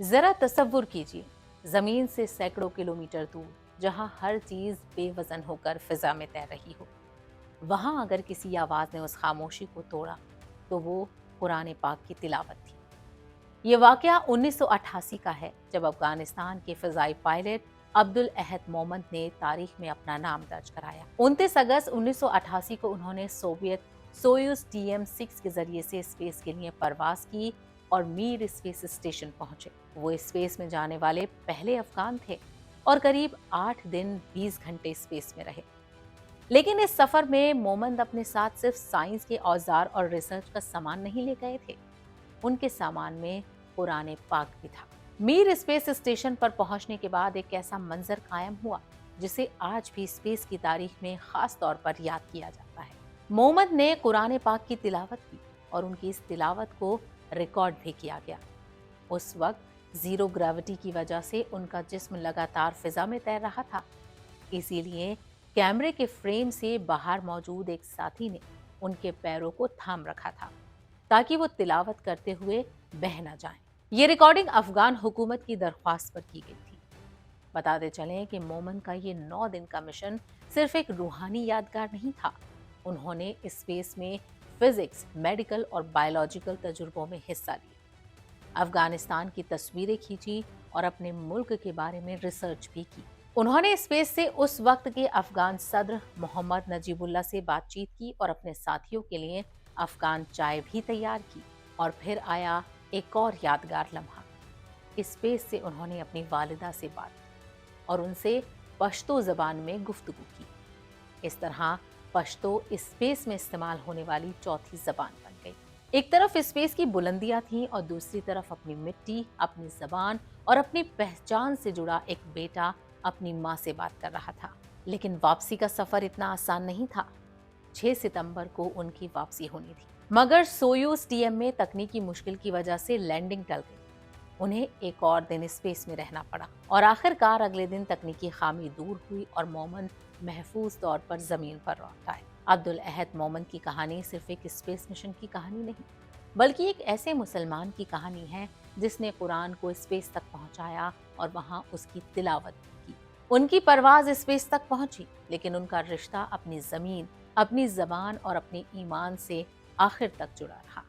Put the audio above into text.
जरा तसव्वुर कीजिए, जमीन से सैकड़ों किलोमीटर दूर, जहां हर चीज बेवजन होकर फिजा में तैर रही हो, वहां अगर किसी आवाज ने उस खामोशी को तोड़ा तो वो कुरान पाक की तिलावत थी। ये वाकया 1988 का है, जब अफगानिस्तान के फिजाई पायलट अब्दुल अहद मोमन ने तारीख में अपना नाम दर्ज कराया। 29 अगस्त 1988 को उन्होंने सोवियत सोयूज TM-6 के जरिए से स्पेस के लिए परवाज की और मीर स्पेस स्टेशन पहुंचे। वो स्पेस में जाने वाले पहले अफगान थे और करीब 8 दिन 20 घंटे स्पेस में रहे। लेकिन इस सफर में मोमन अपने साथ सिर्फ साइंस के औजार और रिसर्च का सामान नहीं ले गए थे, उनके सामान में कुरान पाक भी था। मीर स्पेस स्टेशन पर पहुंचने के बाद एक ऐसा मंजर कायम हुआ जिसे आज भी स्पेस की तारीख में खास तौर पर याद किया जाता है। मोहम्मद ने कुरान पाक की तिलावत की और उनकी इस तिलावत को रिकॉर्ड भी किया गया। उस वक्त जीरो ग्रेविटी की वजह से उनका जिस्म लगातार फिजा में तैर रहा था, इसीलिए कैमरे के फ्रेम से बाहर मौजूद एक साथी ने उनके पैरों को थाम रखा था ताकि वो तिलावत करते हुए बह न जाएं। ये रिकॉर्डिंग अफगान हुकूमत की दरख्वास्त पर की गई थी। बताते चलें कि मोमन का ये 9 दिन का मिशन सिर्फ एक रूहानी यादगार नहीं था। उन्होंने स्पेस में फिजिक्स, मेडिकल और बायोलॉजिकल तजुर्बों में हिस्सा लिया, अफगानिस्तान की तस्वीरें खींची और अपने मुल्क के बारे में रिसर्च भी की। उन्होंने स्पेस से उस वक्त के अफगान सदर मोहम्मद नजीबुल्लाह से बातचीत की और अपने साथियों के लिए अफगान चाय भी तैयार की। और फिर आया एक और यादगार लम्हा। स्पेस से उन्होंने अपनी वालिदा से बात की और उनसे पश्तो ज़बान में गुफ्तगू की। इस तरह पश्तो स्पेस में इस्तेमाल होने वाली चौथी ज़बान बन गई। एक तरफ स्पेस की बुलंदियां थीं और दूसरी तरफ अपनी मिट्टी, अपनी ज़बान और अपनी पहचान से जुड़ा एक बेटा अपनी माँ से बात कर रहा था। लेकिन वापसी का सफ़र इतना आसान नहीं था। 6 सितंबर को उनकी वापसी होनी थी, मगर सोयूज TM में तकनीकी मुश्किल की वजह से लैंडिंग टल गई। उन्हें एक और दिन स्पेस में रहना पड़ा और आखिरकार अगले दिन तकनीकी खामी दूर हुई और मोमन महफूज तौर पर जमीन पर लौट आए। अब्दुल अहद मोमन की कहानी सिर्फ एक स्पेस मिशन की कहानी नहीं, बल्कि एक ऐसे मुसलमान की कहानी है जिसने कुरान को स्पेस तक पहुंचाया और वहां उसकी तिलावत की। उनकी परवाज स्पेस तक पहुंची, लेकिन उनका रिश्ता अपनी जमीन, अपनी जबान और अपने ईमान से आखिर तक जुड़ा रहा।